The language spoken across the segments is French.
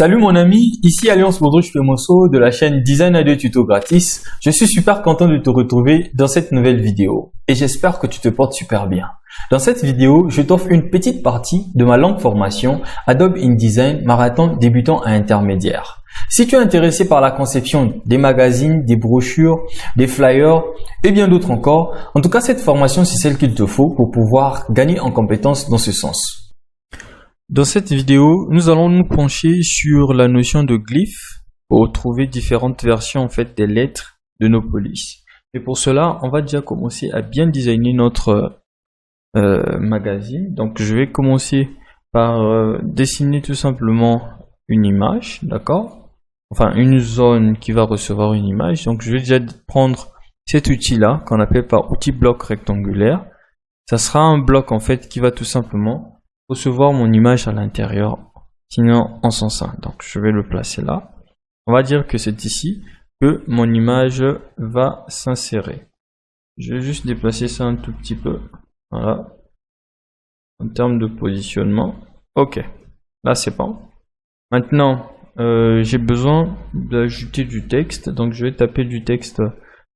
Salut mon ami, ici Alliance Baudruche Femoso de la chaîne Design à 2 tutos gratis. Je suis super content de te retrouver dans cette nouvelle vidéo et j'espère que tu te portes super bien. Dans cette vidéo, je t'offre une petite partie de ma longue formation Adobe InDesign Marathon débutant à intermédiaire. Si tu es intéressé par la conception des magazines, des brochures, des flyers et bien d'autres encore, en tout cas cette formation c'est celle qu'il te faut pour pouvoir gagner en compétences dans ce sens. Dans cette vidéo, nous allons nous pencher sur la notion de glyphe pour trouver différentes versions en fait des lettres de nos polices. Et pour cela, on va déjà commencer à bien designer notre magazine. Donc je vais commencer par dessiner tout simplement une image, d'accord? Enfin une zone qui va recevoir une image. Donc je vais déjà prendre cet outil-là qu'on appelle par outil bloc rectangulaire. Ça sera un bloc en fait qui va tout simplement recevoir mon image à l'intérieur, sinon en sens 1. Donc je vais le placer là. On va dire que c'est ici que mon image va s'insérer. Je vais juste déplacer ça un tout petit peu. Voilà. En termes de positionnement. Ok. Là c'est bon. Maintenant, j'ai besoin d'ajouter du texte. Donc je vais taper du texte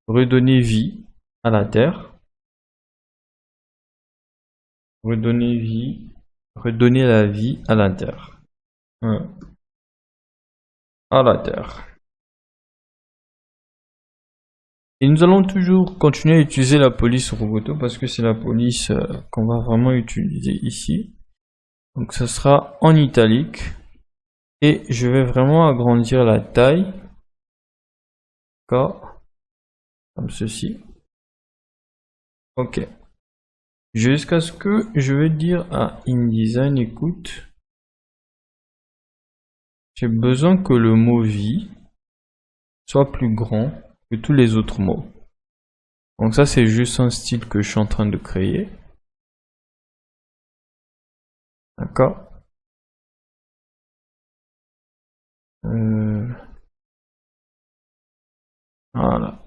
redonner vie à la terre. Redonner vie. Redonner la vie à la terre. À la terre. Et nous allons toujours continuer à utiliser la police Roboto parce que c'est la police qu'on va vraiment utiliser ici. Donc ça sera en italique. Et je vais vraiment agrandir la taille. D'accord. Comme ceci. Ok. Jusqu'à ce que je vais dire à InDesign, écoute, j'ai besoin que le mot vie soit plus grand que tous les autres mots. Donc ça c'est juste un style que je suis en train de créer. D'accord. Voilà.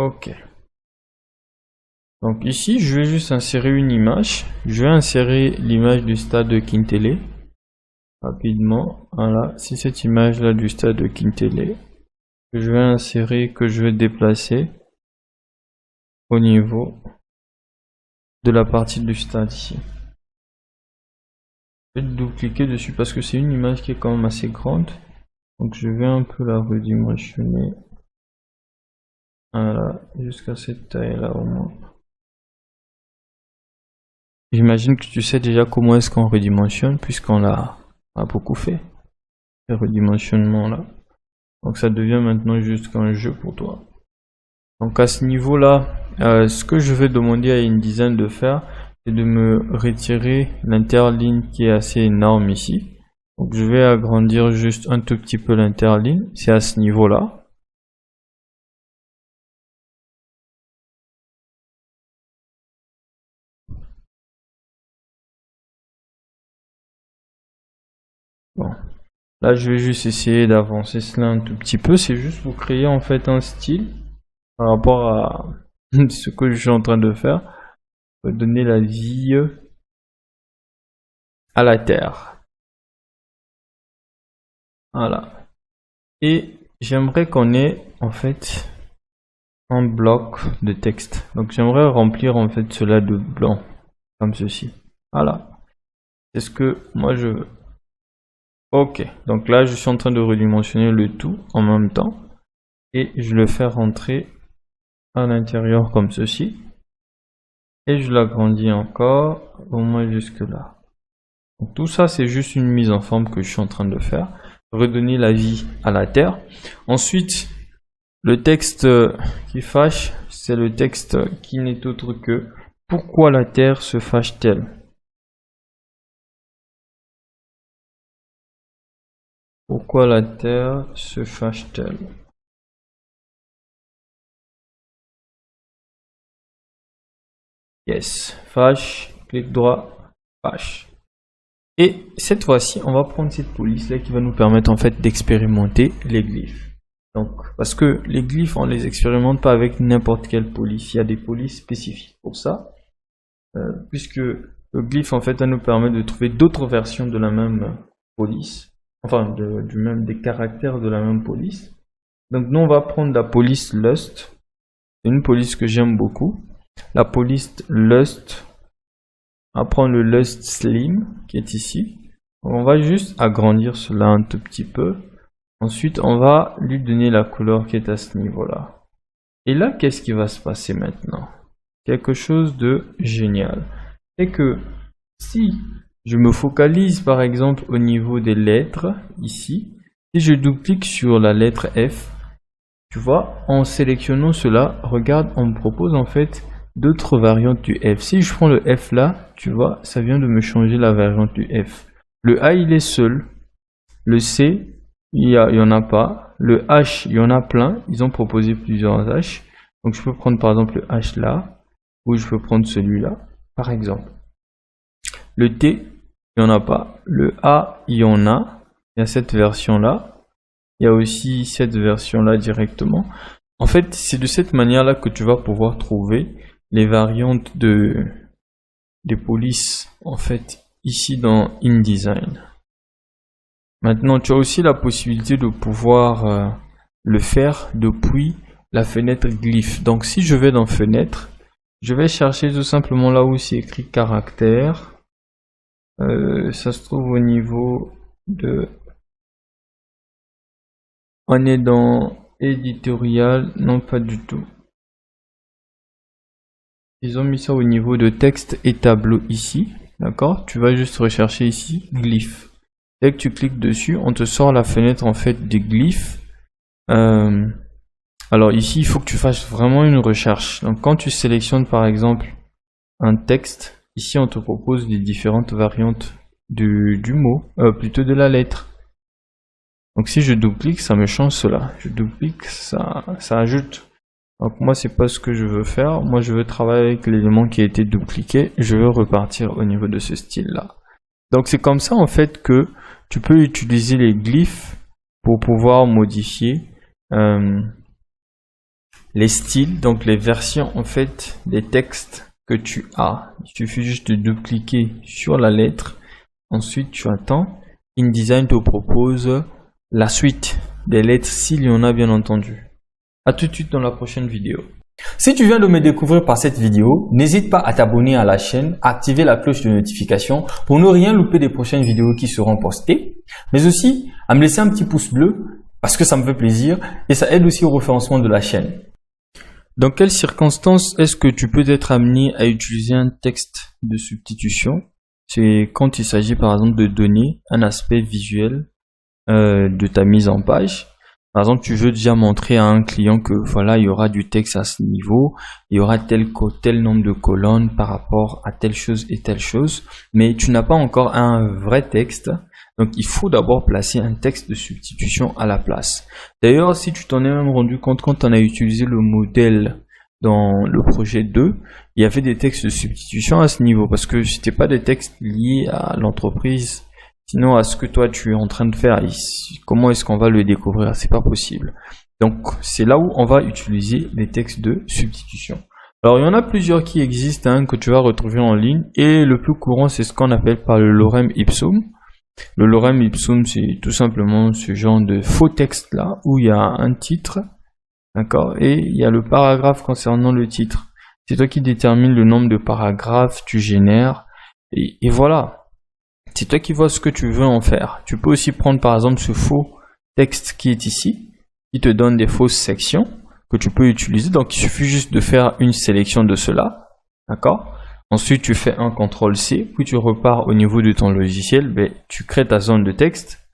Ok. Donc ici, je vais juste insérer une image. Je vais insérer l'image du stade de Quintele. Rapidement. Voilà. C'est cette image-là du stade de Quintele que je vais insérer, que je vais déplacer au niveau de la partie du stade ici. Je vais double-cliquer dessus parce que c'est une image qui est quand même assez grande. Donc je vais un peu la redimensionner. Voilà. Jusqu'à cette taille-là au moins. J'imagine que tu sais déjà comment est-ce qu'on redimensionne puisqu'on l'a beaucoup fait. Ce redimensionnement là. Donc ça devient maintenant juste un jeu pour toi. Donc à ce niveau là, ce que je vais demander à InDesign de faire, c'est de me retirer l'interligne qui est assez énorme ici. Donc je vais agrandir juste un tout petit peu l'interligne. C'est à ce niveau là. Bon. Là, je vais juste essayer d'avancer cela un tout petit peu. C'est juste pour créer en fait un style par rapport à ce que je suis en train de faire. Donner la vie à la terre. Voilà. Et j'aimerais qu'on ait en fait un bloc de texte. Donc j'aimerais remplir en fait cela de blanc. Comme ceci. Voilà. C'est ce que moi je veux. Ok, donc là je suis en train de redimensionner le tout en même temps et je le fais rentrer à l'intérieur comme ceci et je l'agrandis encore au moins jusque là. Donc tout ça c'est juste une mise en forme que je suis en train de faire, redonner la vie à la terre. Ensuite le texte qui fâche, c'est le texte qui n'est autre que pourquoi la terre se fâche-t-elle? Pourquoi la terre se fâche-t-elle? Yes, fâche, clic droit, fâche. Et cette fois-ci, on va prendre cette police là qui va nous permettre en fait d'expérimenter les glyphes. Donc, parce que les glyphes, on les expérimente pas avec n'importe quelle police. Il y a des polices spécifiques pour ça, puisque Le glyph, en fait, ça nous permet de trouver d'autres versions de la même police. Enfin, des caractères de la même police. Donc, nous, on va prendre la police Lust. C'est une police que j'aime beaucoup. La police Lust. On va prendre le Lust Slim, qui est ici. On va juste agrandir cela un tout petit peu. Ensuite, on va lui donner la couleur qui est à ce niveau-là. Et là, qu'est-ce qui va se passer maintenant? Quelque chose de génial. C'est que si je me focalise par exemple au niveau des lettres, ici, si je double-clique sur la lettre F, tu vois, en sélectionnant cela, regarde, on me propose en fait d'autres variantes du F. Si je prends le F là, tu vois, ça vient de me changer la variante du F. Le A, il est seul. Le C, il y en a pas. Le H, il y en a plein. Ils ont proposé plusieurs H. Donc, je peux prendre par exemple le H là. Ou je peux prendre celui-là, par exemple. Le T, il n'y en a pas. Le A, il y en a. Il y a cette version-là. Il y a aussi cette version-là directement. En fait, c'est de cette manière-là que tu vas pouvoir trouver les variantes des polices, en fait, ici dans InDesign. Maintenant, tu as aussi la possibilité de pouvoir le faire depuis la fenêtre glyph. Donc, si je vais dans fenêtre, je vais chercher tout simplement là où c'est écrit caractère. Ça se trouve au niveau de... On est dans éditorial, non pas du tout. Ils ont mis ça au niveau de texte et tableau ici. D'accord? Tu vas juste rechercher ici glyph. Dès que tu cliques dessus, on te sort la fenêtre en fait des glyphes. Alors ici, il faut que tu fasses vraiment une recherche. Donc quand tu sélectionnes par exemple un texte, ici on te propose les différentes variantes du mot, plutôt de la lettre. Donc si je double-clique, ça me change cela. Je double-clique, ça ajoute. Donc moi c'est pas ce que je veux faire. Moi je veux travailler avec l'élément qui a été double-cliqué. Je veux repartir au niveau de ce style-là. Donc c'est comme ça en fait que tu peux utiliser les glyphes pour pouvoir modifier les styles, donc les versions en fait des textes que tu as. Il suffit juste de double-cliquer sur la lettre. Ensuite tu attends. InDesign te propose la suite des lettres s'il y en a bien entendu. A tout de suite dans la prochaine vidéo. Si tu viens de me découvrir par cette vidéo, n'hésite pas à t'abonner à la chaîne, à activer la cloche de notification pour ne rien louper des prochaines vidéos qui seront postées, mais aussi à me laisser un petit pouce bleu parce que ça me fait plaisir et ça aide aussi au référencement de la chaîne. Dans quelles circonstances est-ce que tu peux être amené à utiliser un texte de substitution? C'est quand il s'agit par exemple de donner un aspect visuel de ta mise en page. Par exemple, tu veux déjà montrer à un client que voilà, il y aura du texte à ce niveau, il y aura tel nombre de colonnes par rapport à telle chose et telle chose, mais tu n'as pas encore un vrai texte. Donc, il faut d'abord placer un texte de substitution à la place. D'ailleurs, si tu t'en es même rendu compte quand on a utilisé le modèle dans le projet 2, il y avait des textes de substitution à ce niveau parce que c'était pas des textes liés à l'entreprise. Sinon, à ce que toi tu es en train de faire ici, comment est-ce qu'on va le découvrir? C'est pas possible. Donc, c'est là où on va utiliser les textes de substitution. Alors, il y en a plusieurs qui existent, hein, que tu vas retrouver en ligne. Et le plus courant, c'est ce qu'on appelle par le lorem ipsum. Le lorem ipsum, c'est tout simplement ce genre de faux texte là, où il y a un titre, d'accord, et il y a le paragraphe concernant le titre. C'est toi qui détermines le nombre de paragraphes, tu génères, et voilà. C'est toi qui vois ce que tu veux en faire. Tu peux aussi prendre par exemple ce faux texte qui est ici, qui te donne des fausses sections que tu peux utiliser. Donc il suffit juste de faire une sélection de cela, d'accord. Ensuite tu fais un CTRL-C, puis tu repars au niveau de ton logiciel, tu crées ta zone de texte,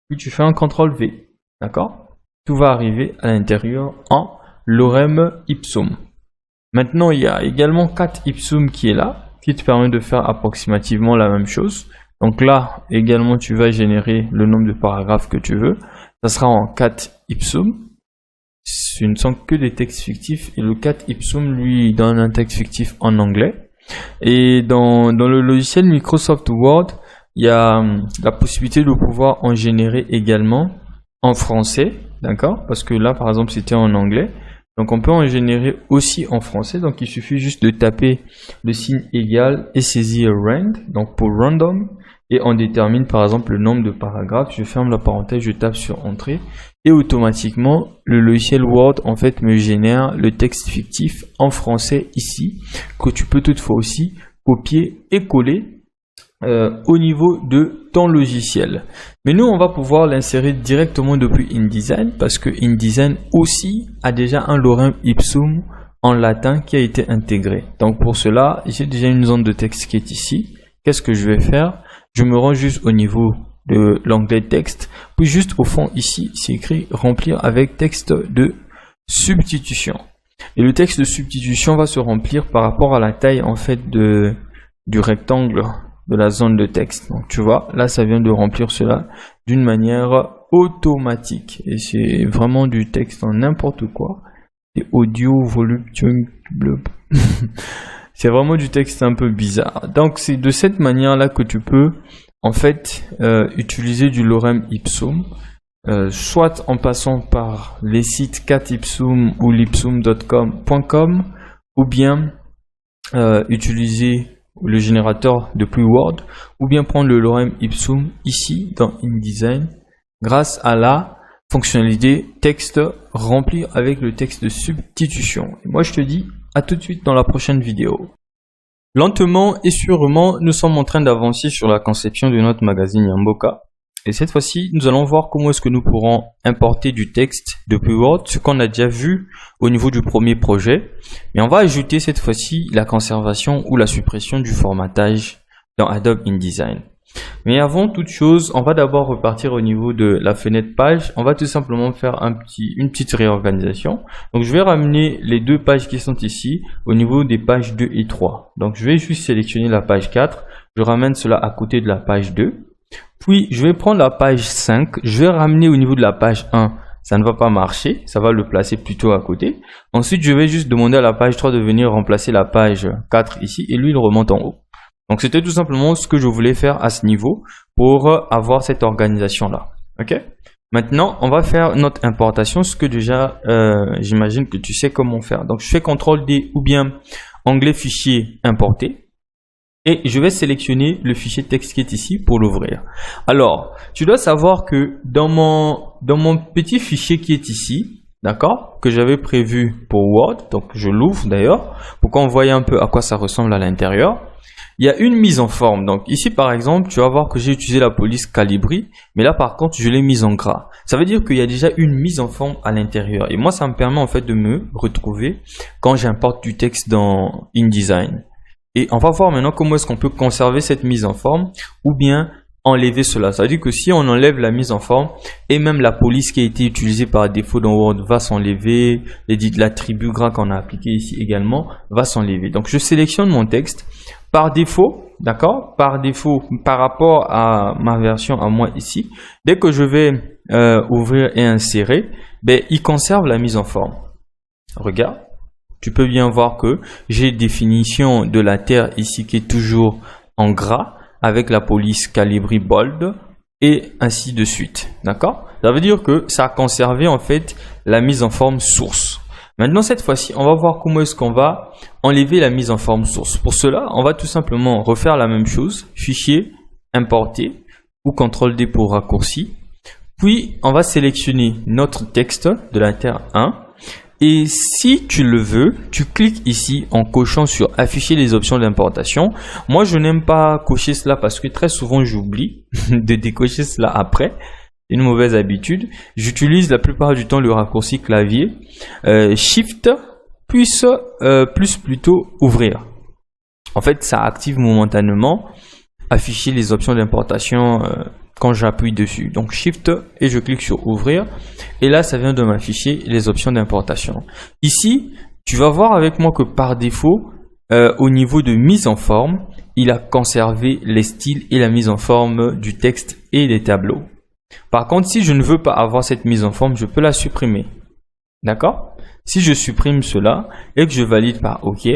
puis tu fais un CTRL-V, d'accord. Tout va arriver à l'intérieur en lorem ipsum. Maintenant il y a également cat ipsum qui est là, qui te permet de faire approximativement la même chose. Donc là, également, tu vas générer le nombre de paragraphes que tu veux. Ça sera en cat ipsum. Ce ne sont que des textes fictifs. Et le cat ipsum, lui, donne un texte fictif en anglais. Et dans le logiciel Microsoft Word, il y a la possibilité de pouvoir en générer également en français. D'accord? Parce que là, par exemple, c'était en anglais. Donc on peut en générer aussi en français. Donc il suffit juste de taper le signe égal et saisir rand, donc pour random, et on détermine par exemple le nombre de paragraphes. Je ferme la parenthèse, je tape sur entrée et automatiquement le logiciel Word en fait me génère le texte fictif en français ici, que tu peux toutefois aussi copier et coller au niveau de ton logiciel. Mais nous on va pouvoir l'insérer directement depuis InDesign, parce que InDesign aussi a déjà un lorem ipsum en latin qui a été intégré. Donc pour cela, j'ai déjà une zone de texte qui est ici. Qu'est-ce que je vais faire? Je me rends juste au niveau de l'onglet texte, puis juste au fond ici, c'est écrit remplir avec texte de substitution. Et le texte de substitution va se remplir par rapport à la taille en fait du rectangle de la zone de texte. Donc tu vois, là ça vient de remplir cela d'une manière automatique. Et c'est vraiment du texte en n'importe quoi. Et audio, volume, bleu. C'est vraiment du texte un peu bizarre. Donc c'est de cette manière là que tu peux en fait utiliser du lorem ipsum, soit en passant par les sites 4ipsum ou lipsum.com, ou bien utiliser le générateur de pluie Word, ou bien prendre le lorem ipsum ici dans InDesign grâce à la fonctionnalité texte remplir avec le texte de substitution. Et moi je te dis à tout de suite dans la prochaine vidéo. Lentement et sûrement, nous sommes en train d'avancer sur la conception de notre magazine Yamboka. Et cette fois-ci, nous allons voir comment est-ce que nous pourrons importer du texte depuis Word, ce qu'on a déjà vu au niveau du premier projet. Mais on va ajouter cette fois-ci la conservation ou la suppression du formatage dans Adobe InDesign. Mais avant toute chose, on va d'abord repartir au niveau de la fenêtre page. On va tout simplement faire une petite réorganisation. Donc je vais ramener les deux pages qui sont ici au niveau des pages 2 et 3. Donc je vais juste sélectionner la page 4. Je ramène cela à côté de la page 2. Puis je vais prendre la page 5. Je vais ramener au niveau de la page 1. Ça ne va pas marcher. Ça va le placer plutôt à côté. Ensuite, je vais juste demander à la page 3 de venir remplacer la page 4 ici. Et lui, il remonte en haut. Donc c'était tout simplement ce que je voulais faire à ce niveau pour avoir cette organisation là. Ok. Maintenant on va faire notre importation, ce que déjà j'imagine que tu sais comment faire. Donc je fais CTRL D ou bien onglet fichier importer et je vais sélectionner le fichier texte qui est ici pour l'ouvrir. Alors tu dois savoir que dans mon petit fichier qui est ici, d'accord, que j'avais prévu pour Word, donc je l'ouvre d'ailleurs pour qu'on voie un peu à quoi ça ressemble à l'intérieur. Il y a une mise en forme. Donc ici par exemple, tu vas voir que j'ai utilisé la police Calibri, mais là par contre, je l'ai mise en gras. Ça veut dire qu'il y a déjà une mise en forme à l'intérieur. Et moi, ça me permet en fait de me retrouver quand j'importe du texte dans InDesign. Et on va voir maintenant comment est-ce qu'on peut conserver cette mise en forme ou bien enlever cela. Ça veut dire que si on enlève la mise en forme et même la police qui a été utilisée par défaut dans Word va s'enlever, l'attribut gras qu'on a appliqué ici également va s'enlever. Donc je sélectionne mon texte. Par défaut, d'accord, par défaut, par rapport à ma version à moi ici, dès que je vais ouvrir et insérer, ben, il conserve la mise en forme. Regarde, tu peux bien voir que j'ai définition de la terre ici qui est toujours en gras avec la police Calibri Bold et ainsi de suite, d'accord. Ça veut dire que ça a conservé en fait la mise en forme source. Maintenant, cette fois-ci, on va voir comment est-ce qu'on va enlever la mise en forme source. Pour cela, on va tout simplement refaire la même chose. Fichier, importer ou CTRL D pour raccourci. Puis, on va sélectionner notre texte de la terre 1. Et si tu le veux, tu cliques ici en cochant sur afficher les options d'importation. Moi, je n'aime pas cocher cela parce que très souvent, j'oublie de décocher cela après. Une mauvaise habitude. J'utilise la plupart du temps le raccourci clavier Shift plus plutôt ouvrir. En fait, ça active momentanément afficher les options d'importation quand j'appuie dessus. Donc Shift et je clique sur ouvrir et là ça vient de m'afficher les options d'importation. Ici, tu vas voir avec moi que par défaut, au niveau de mise en forme, il a conservé les styles et la mise en forme du texte et des tableaux. Par contre, si je ne veux pas avoir cette mise en forme, je peux la supprimer. D'accord? Si je supprime cela et que je valide par OK,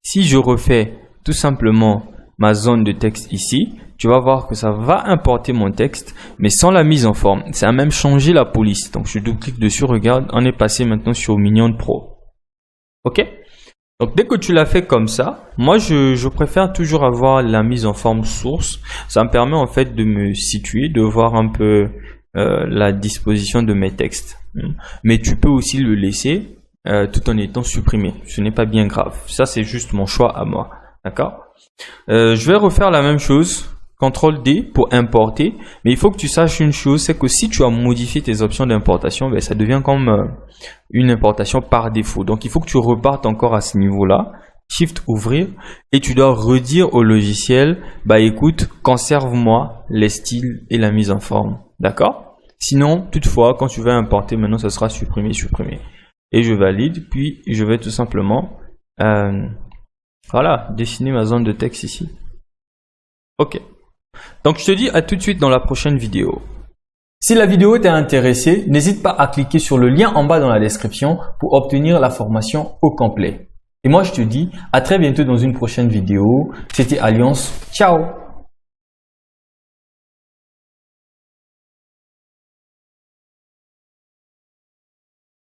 si je refais tout simplement ma zone de texte ici, tu vas voir que ça va importer mon texte, mais sans la mise en forme. Ça a même changé la police. Donc, je double-clique dessus, regarde, on est passé maintenant sur Minion Pro. OK? Donc, dès que tu l'as fait comme ça, moi, je préfère toujours avoir la mise en forme source. Ça me permet en fait de me situer, de voir un peu la disposition de mes textes. Mais tu peux aussi le laisser tout en étant supprimé. Ce n'est pas bien grave. Ça, c'est juste mon choix à moi. D'accord? Je vais refaire la même chose. CTRL D pour importer. Mais il faut que tu saches une chose, c'est que si tu as modifié tes options d'importation, ben, ça devient comme une importation par défaut. Donc, il faut que tu repartes encore à ce niveau-là. Shift ouvrir. Et tu dois redire au logiciel, bah écoute, conserve-moi les styles et la mise en forme. D'accord? Sinon, toutefois, quand tu vas importer, maintenant, ça sera supprimé. Et je valide. Puis, je vais tout simplement, voilà, dessiner ma zone de texte ici. OK. Donc, je te dis à tout de suite dans la prochaine vidéo. Si la vidéo t'a intéressé, n'hésite pas à cliquer sur le lien en bas dans la description pour obtenir la formation au complet. Et moi, je te dis à très bientôt dans une prochaine vidéo. C'était Alliance. Ciao!